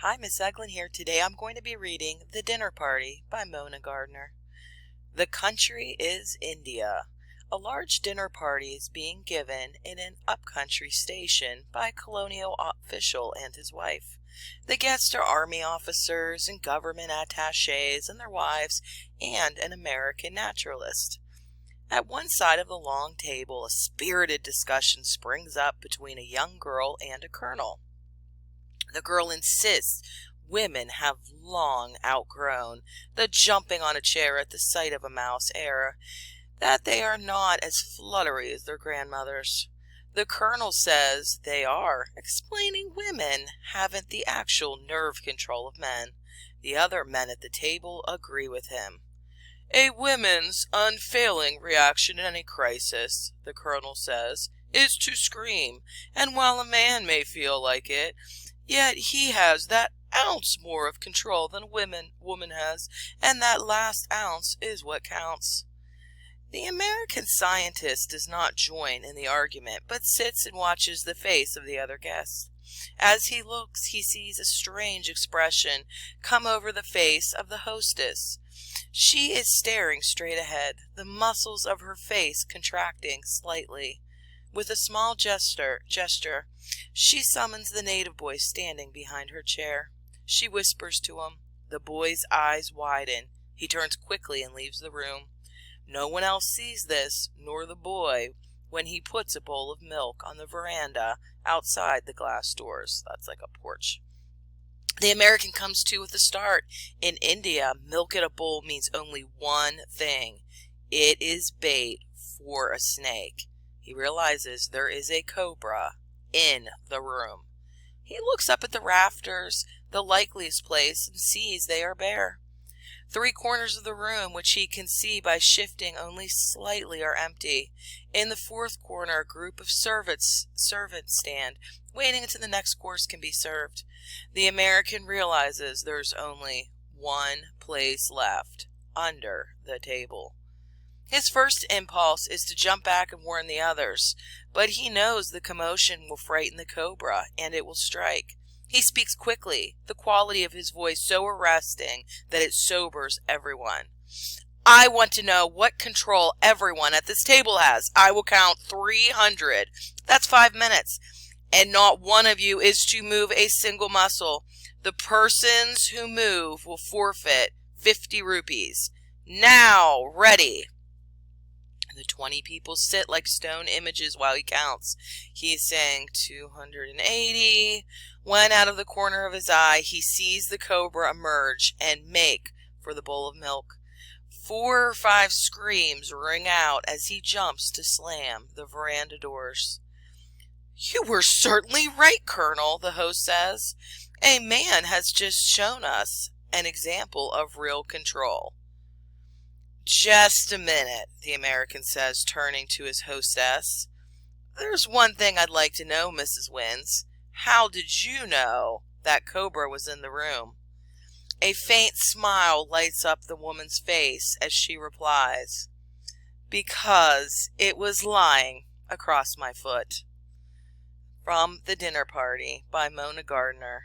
Hi, Miss Eglin here. Today I'm going to be reading The Dinner Party by Mona Gardner. The country is India. A large dinner party is being given in an upcountry station by a colonial official and his wife. The guests are army officers and government attachés and their wives and an American naturalist. At one side of the long table, a spirited discussion springs up between a young girl and a colonel. The girl insists women have long outgrown the jumping on a chair at the sight of a mouse era, that they are not as fluttery as their grandmothers. The colonel says they are, explaining women haven't the actual nerve control of men. The other men at the table agree with him. A woman's unfailing reaction in any crisis, the colonel says, is to scream, and while a man may feel like it, yet he has that ounce more of control than a woman has, and that last ounce is what counts. The American scientist does not join in the argument, but sits and watches the face of the other guest. As he looks, he sees a strange expression come over the face of the hostess. She is staring straight ahead, the muscles of her face contracting slightly. With a small gesture, she summons the native boy standing behind her chair. She whispers to him. The boy's eyes widen. He turns quickly and leaves the room. No one else sees this, nor the boy, when he puts a bowl of milk on the veranda outside the glass doors. That's like a porch. The American comes to with a start. In India, milk in a bowl means only one thing. It is bait for a snake. He realizes there is a cobra in the room. He looks up at the rafters, the likeliest place, and sees they are bare. 3 corners of the room, which he can see by shifting only slightly, are empty. In the 4th corner, a group of servants stand, waiting until the next course can be served. The American realizes there's only one place left, under the table. His first impulse is to jump back and warn the others, but he knows the commotion will frighten the cobra, and it will strike. He speaks quickly, the quality of his voice so arresting that it sobers everyone. I want to know what control everyone at this table has. I will count 300. That's 5 minutes. And not one of you is to move a single muscle. The persons who move will forfeit 50 rupees. Now, ready. The 20 people sit like stone images while he counts. He is saying 280. When out of the corner of his eye, he sees the cobra emerge and make for the bowl of milk. 4 or 5 screams ring out as he jumps to slam the veranda doors. You were certainly right, Colonel, the host says. A man has just shown us an example of real control. Just a minute, the American says, turning to his hostess. There's one thing I'd like to know, Mrs. Wins. How did you know that cobra was in the room? A faint smile lights up the woman's face as she replies, because it was lying across my foot. From The Dinner Party by Mona Gardner.